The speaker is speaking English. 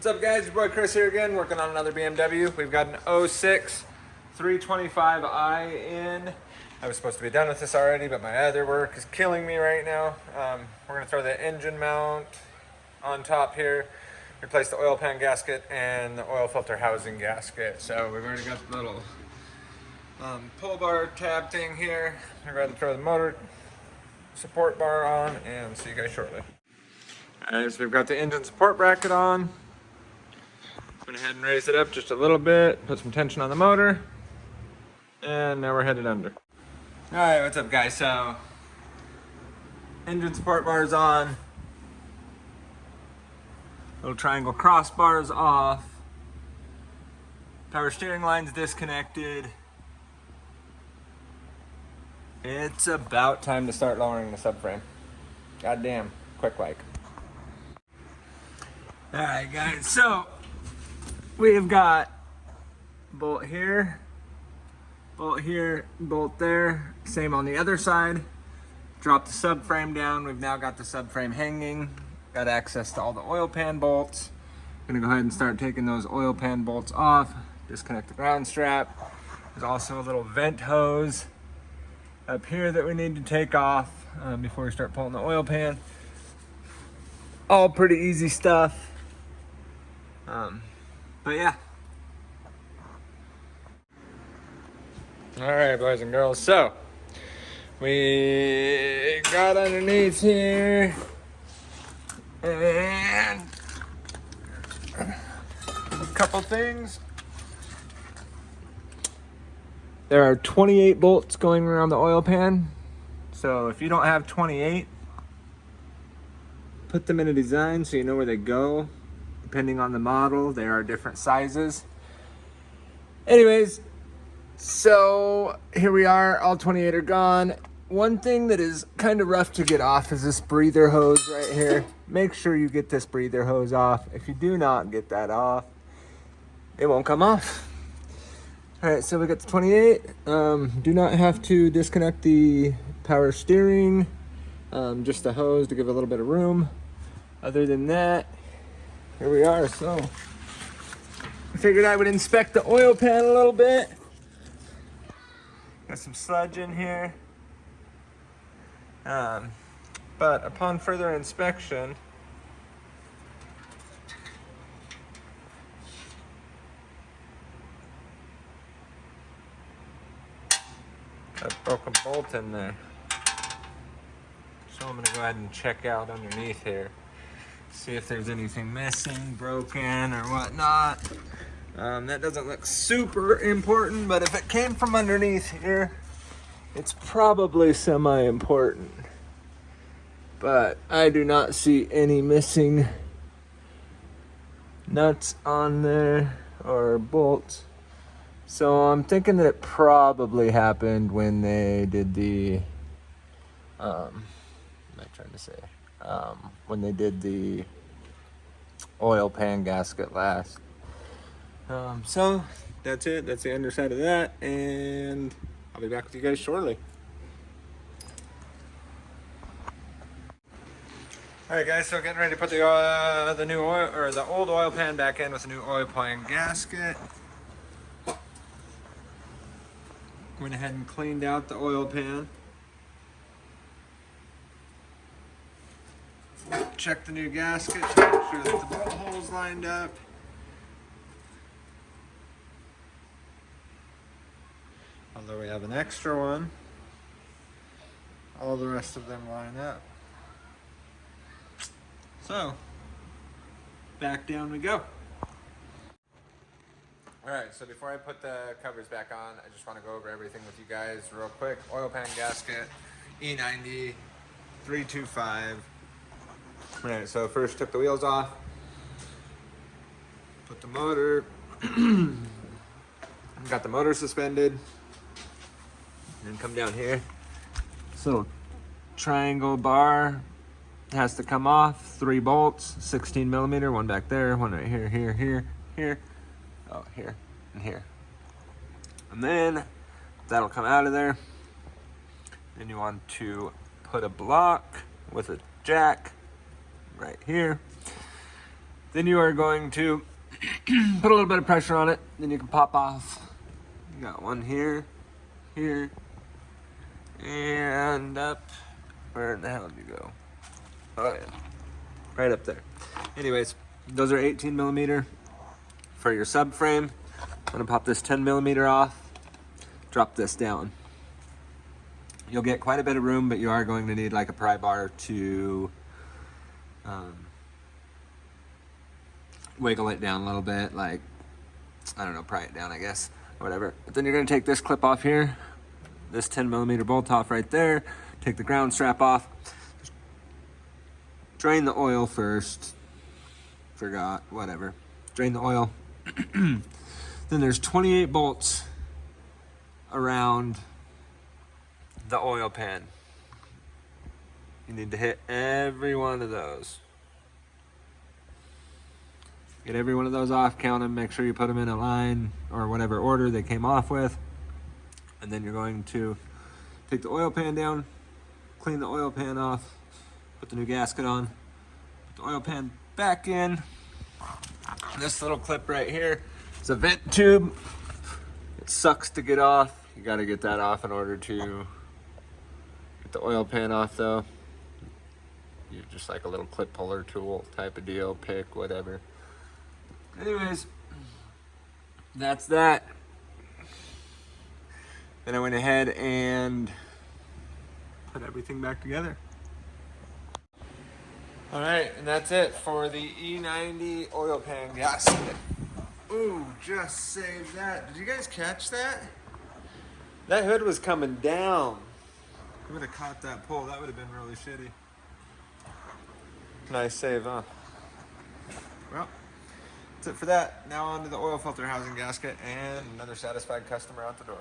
What's up guys, your boy Chris here again, working on another BMW. We've got an 06 325i in. I was supposed to be done with this already, but my other work is killing me right now. We're gonna throw the engine mount on top here, replace the oil pan gasket and the oil filter housing gasket. So we've already got the little pull bar tab thing here. I'm ready to throw the motor support bar on and see you guys shortly. Alright, so we've got the engine support bracket on. Went ahead and raised it up just a little bit, put some tension on the motor, and now we're headed under. Alright, what's up guys? So, engine support bar is on, little triangle crossbar is off, power steering line's disconnected. It's about time to start lowering the subframe. Goddamn, quick like. Alright guys, so we've got bolt here, bolt there, same on the other side. Drop the subframe down. We've now got the subframe hanging, got access to all the oil pan bolts. I'm gonna go ahead and start taking those oil pan bolts off, disconnect the ground strap. There's also a little vent hose up here that we need to take off before we start pulling the oil pan. All pretty easy stuff. But yeah. All right, boys and girls. So we got underneath here and a couple things. There are 28 bolts going around the oil pan. So if you don't have 28, put them in a design so you know where they go. Depending on the model, there are different sizes. Anyways, so here we are, all 28 are gone. One thing that is kind of rough to get off is this breather hose right here. Make sure you get this breather hose off. If you do not get that off, it won't come off. All right, so we got the 28. Do not have to disconnect the power steering, just the hose to give a little bit of room. Other than that, here we are. So I figured I would inspect the oil pan a little bit. Got some sludge in here. But upon further inspection, I broke a bolt in there. So I'm gonna go ahead and check out underneath here. See if there's anything missing, broken, or whatnot. That doesn't look super important, but if it came from underneath here, it's probably semi-important. But I do not see any missing nuts on there or bolts. So I'm thinking that it probably happened when they did the, what am I trying to say? When they did the oil pan gasket last. So that's it. That's the underside of that, and I'll be back with you guys shortly. All right, guys. So getting ready to put the new oil or the old oil pan back in with the new oil pan gasket. Went ahead and cleaned out the oil pan. Check the new gasket, make sure that the bolt hole's lined up. Although we have an extra one, all the rest of them line up. So, back down we go. Alright, so before I put the covers back on, I just want to go over everything with you guys real quick. Oil pan gasket, e90, 325. Alright, so first took the wheels off, put the motor, got the motor suspended, and then come down here. This little triangle bar has to come off, 3 bolts, 16 millimeter, one back there, one right here, here, oh, here, and here. And then that'll come out of there. Then you want to put a block with a jack right here. Then you are going to put a little bit of pressure on it. Then you can pop off. You got one here, here, and up. Where in the hell did you go? Oh yeah, right up there. Anyways, those are 18 millimeter for your subframe. I'm gonna pop this 10 millimeter off, drop this down. You'll get quite a bit of room, but you are going to need like a pry bar to wiggle it down a little bit, like, I don't know, pry it down, I guess, or whatever. But then you're gonna take this clip off here, this 10 millimeter bolt off right there, take the ground strap off, drain the oil first, forgot, whatever. Drain the oil. Then there's 28 bolts around the oil pan. You need to hit every one of those. Get every one of those off, count them, make sure you put them in a line or whatever order they came off with. And then you're going to take the oil pan down, clean the oil pan off, put the new gasket on, put the oil pan back in. This little clip right here is a vent tube. It sucks to get off. You got to get that off in order to get the oil pan off though. You're just like a little clip puller tool type of deal, pick, whatever. Anyways, that's that. Then I went ahead and put everything back together. All right, and that's it for the E90 oil pan gasket. Ooh, just saved that. Did you guys catch that? That hood was coming down. I would have caught that pole. That would have been really shitty. Nice save, huh? Well, that's it for that. Now on to the oil filter housing gasket and another satisfied customer out the door.